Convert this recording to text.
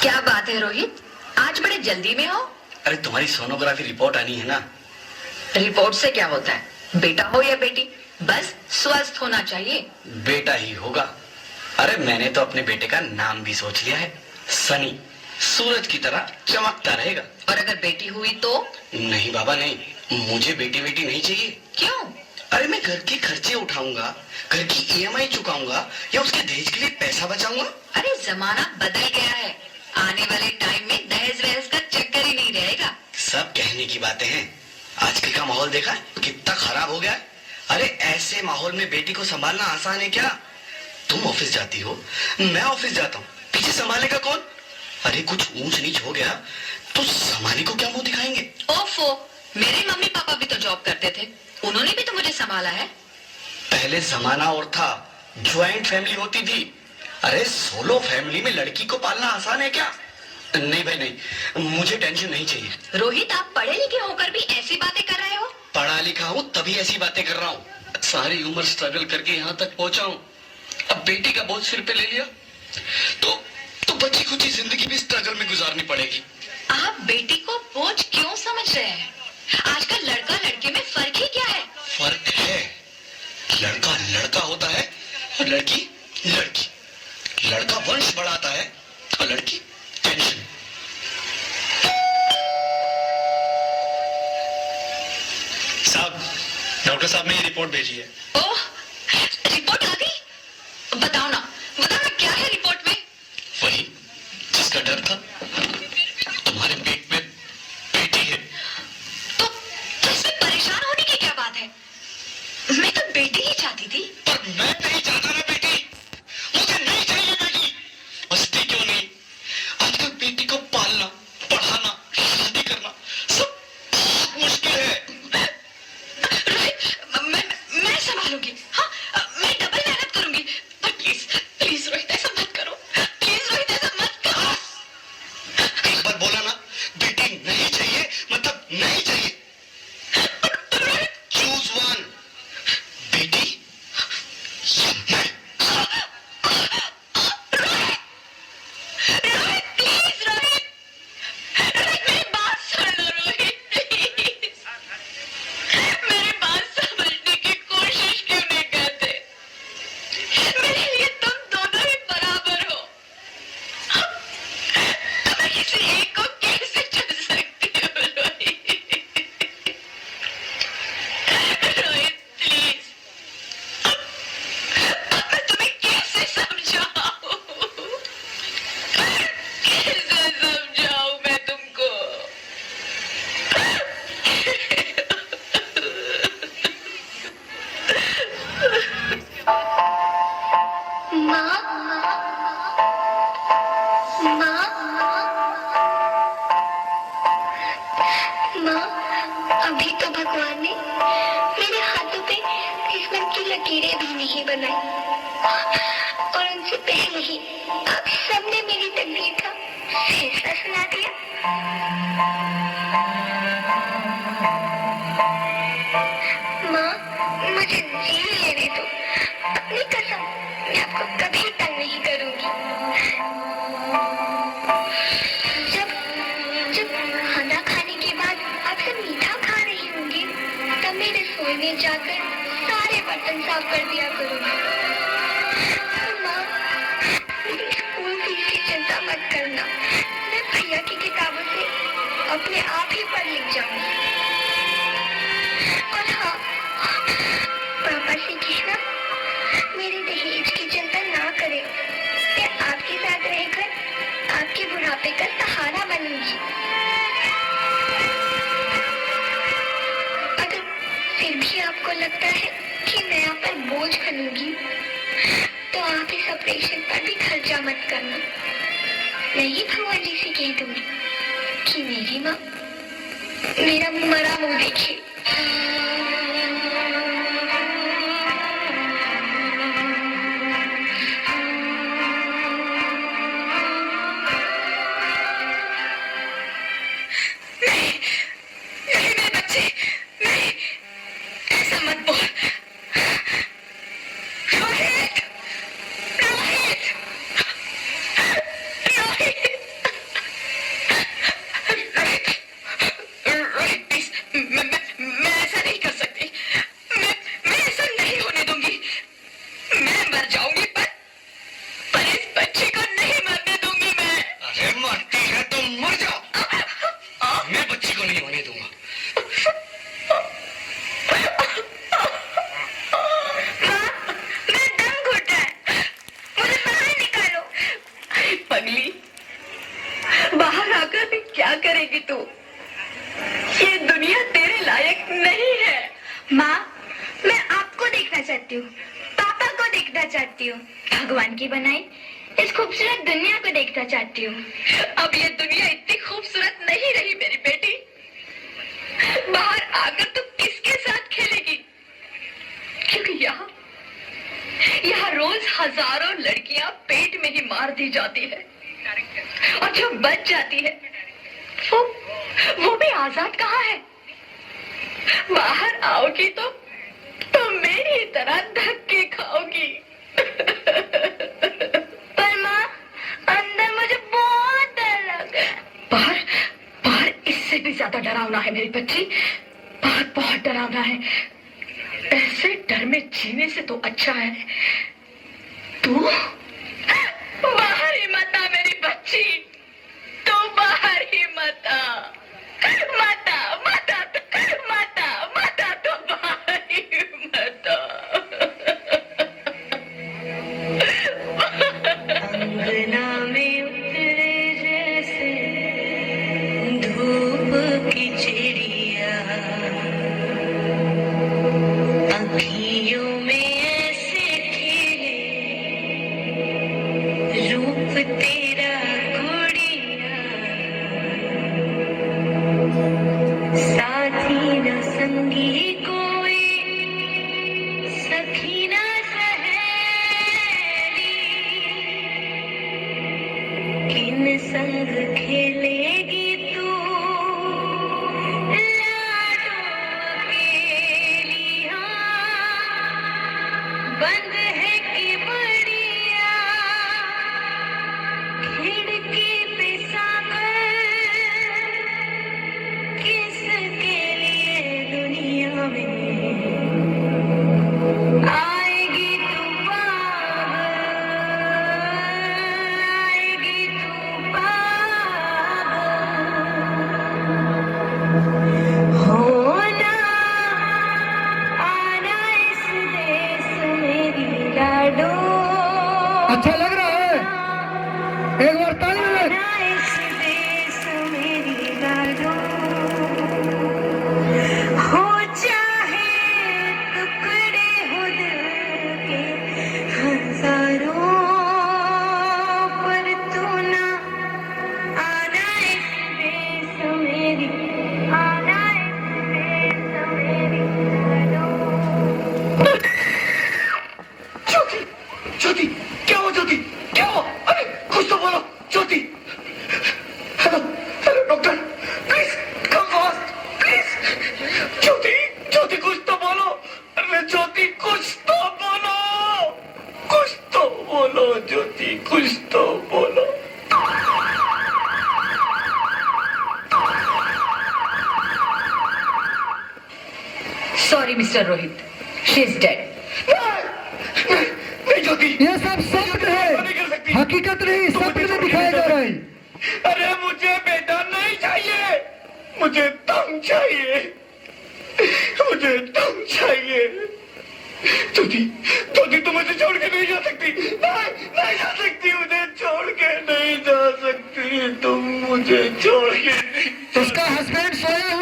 क्या बात है रोहित, आज बड़े जल्दी में हो? अरे तुम्हारी सोनोग्राफी रिपोर्ट आनी है ना। रिपोर्ट से क्या होता है? बेटा हो या बेटी, बस स्वस्थ होना चाहिए। बेटा ही होगा। अरे मैंने तो अपने बेटे का नाम भी सोच लिया है, सनी। सूरज की तरह चमकता रहेगा। और अगर बेटी हुई तो? नहीं बाबा नहीं, मुझे बेटी बेटी नहीं चाहिए। क्यों? अरे मैं घर के खर्चे उठाऊंगा, घर की ईएमआई चुकाऊंगा या उसके दहेज के लिए पैसा बचाऊंगा। अरे जमाना बदल गया है, आने वाले टाइम में दहेज वहेज का चक्कर ही नहीं रहेगा। सब कहने की बातें हैं, आजकल का माहौल देखा है कितना खराब हो गया है। अरे ऐसे माहौल में बेटी को संभालना आसान है क्या? तुम ऑफिस जाती हो, मैं ऑफिस जाता हूँ, पीछे संभालेगा कौन? अरे कुछ ऊंच नीच हो गया तो संभालने को क्या मुंह दिखाएंगे? ओफो, मेरे मम्मी पापा भी तो जॉब करते थे, उन्होंने भी तो मुझे संभाला है। पहले जमाना और था, ज्वाइंट फैमिली होती थी। अरे सोलो फैमिली में लड़की को पालना आसान है क्या? नहीं भाई नहीं, मुझे टेंशन नहीं चाहिए। रोहित, आप पढ़े लिखे होकर भी ऐसी बातें कर रहे हो? पढ़ा लिखा हूँ तभी ऐसी बातें कर रहा हूँ। सारी उम्र स्ट्रगल करके यहाँ तक पहुंचा हूँ, अब बेटी का बोझ सिर पे ले लिया तो बची खुची जिंदगी भी स्ट्रगल में गुजारनी पड़ेगी। आप बेटी को बोझ क्यों समझ रहे हैं? आजकल लड़का लड़के में फर्क ही क्या है? फर्क है, लड़का लड़का होता है और लड़की लड़की। लड़का वंश बढ़ाता है और लड़की टेंशन। साहब, डॉक्टर साहब ने ये रिपोर्ट भेजी है। ओह, रिपोर्ट आ गई? बताओ ना क्या है रिपोर्ट में? वही जिसका डर था, तुम्हारे पेट में बेटी है। तो इसमें परेशान होने की क्या बात है? मैं तो बेटी ही चाहती थी। पर मैं नहीं चाहता ना बेटी, मुझे नहीं चाहिए बेटी। बसती क्यों नहीं? आजकल बेटी को पालना, पढ़ाना, शादी करना सब बहुत मुश्किल है। रोहित, मैं संभालूंगी। हाँ, मैं डबल मेहनत करूंगी। पर प्लीज प्लीज रोहित, ऐसा मत करो। प्लीज रोहित, ऐसा मत करो। एक बार बोला ना, बेटी नहीं चाहिए मतलब नहीं चाहिए। चूज वन, बेटी या मैं। रोहित प्लीज, रोहित मेरी बात सुन लो रोहित, प्लीज। मेरी बात समझने की कोशिश क्यों नहीं करते? मेरे लिए तुम दोनों ही बराबर हो। तो मैं किसी एक को कैसे चुन सकती हूँ रोहित? रोहित प्लीज, अब मैं तुम्हें कैसे समझाऊं? कैसे समझाऊं मैं तुमको? माँ, माँ, माँ, अभी तो भगवान ने मेरे हाथों पे किस्मत की लकीरें भी नहीं बनाई, और उनसे पहले ही आप सबने मेरी तकदीर का फैसला सुना दिया। माँ, मुझे जीने लेने दो। अपनी कसम, मैं आपको कभी तंग नहीं करूंगी। जब जब खाना खाने के बाद आपसे मीठा खा रही होंगी, तब मैं रसोई में जाकर सारे बर्तन साफ कर दिया करूंगी। माँ, मेरी स्कूल फीस की चिंता मत करना, मैं भैया की किताबों से अपने आप ही पढ़ लिख जाऊंगी। और हाँ, पापा से कहना मेरे दहेज की चिंता ना करें, मैं आपके साथ रहकर आपके बुढ़ापे का सहारा बनूंगी। अगर फिर भी आपको लगता है कि मैं आप पर बोझ बनूंगी, तो आप इस ऑपरेशन पर भी खर्चा मत करना। मैं ही भगवान जी से कह दूंगी कि मेरी माँ मेरा मरा मुंह देखे। नहीं बच्चे, नहीं, ऐसा मत बोल। रोहित, रोहित, रोहित। पगली, बाहर आकर भी क्या करेगी तू? ये दुनिया तेरे लायक नहीं है। माँ, मैं आपको देखना चाहती हूँ, पापा को देखना चाहती हूँ, भगवान की बनाई इस खूबसूरत दुनिया को देखना चाहती हूँ। अब ये दुनिया इतनी खूबसूरत नहीं रही मेरी बेटी। बाहर आकर तू किसके साथ खेलेगी? क्योंकि यहाँ रोज हजारों लड़कियां पेट में ही मार दी जाती है, और जो बच जाती है वो भी आजाद कहाँ है? बाहर आओगी तो मेरी तरह धक्के खाओगी। पर माँ, अंदर मुझे बहुत डर लग रहा है। बाहर इससे भी ज्यादा डरावना है मेरी बच्ची। बाहर बहुत डरावना है। ऐसे डर में जीने से तो अच्छा है तू बाहर ही मत आ मेरी बच्ची। तू बाहर ही मत आ। तू बाहर ही मत आ। अंगना में उतरे जैसे धूप की चिड़िया, अखियों में ऐसे खिले रूप तेरा गुड़िया, साथी न संगी कोई, सखी न सहेली, किन संग खेलेगी तू लाडो अकेली। हाँ, बंद है कि बढ़िया खिड़की पे सागर, किसके लिए दुनिया में आएगी तू पागल, आएगी तू पागल। होना आना इस देश मेरी लाडो, अच्छा लग रहा है? एक बार ताली बजाएं। आना इस देश मेरी लाडो, हो चाहे टुकड़े हो दिल के हजारों, पर तू ना आना इस देश मेरी, आना इस देश मेरी लाडो। ज्योति, ज्योति, क्या हो ज्योति? क्या हो? अरे कुछ तो बोलो Jyoti. Hello, hello doctor, please come fast, please. Jyoti, Jyoti कुछ तो बोलो। अरे ज्योति कुछ तो बोलो, कुछ तो बोलो ज्योति, कुछ तो बोलो। Sorry mister Rohit, she is dead. नहीं ज्योति, ये सब सत्य है, हकीकत नहीं, सत्य में दिखाया जा रहा है। अरे मुझे बेटा नहीं चाहिए, मुझे तुम चाहिए, मुझे तुम चाहिए। ज्योति, ज्योति तुम मुझे छोड़ के नहीं जा सकती, नहीं जा सकती, मुझे छोड़ के नहीं जा सकती, तुम मुझे छोड़ के नहीं। उसका हस्बैंड सोया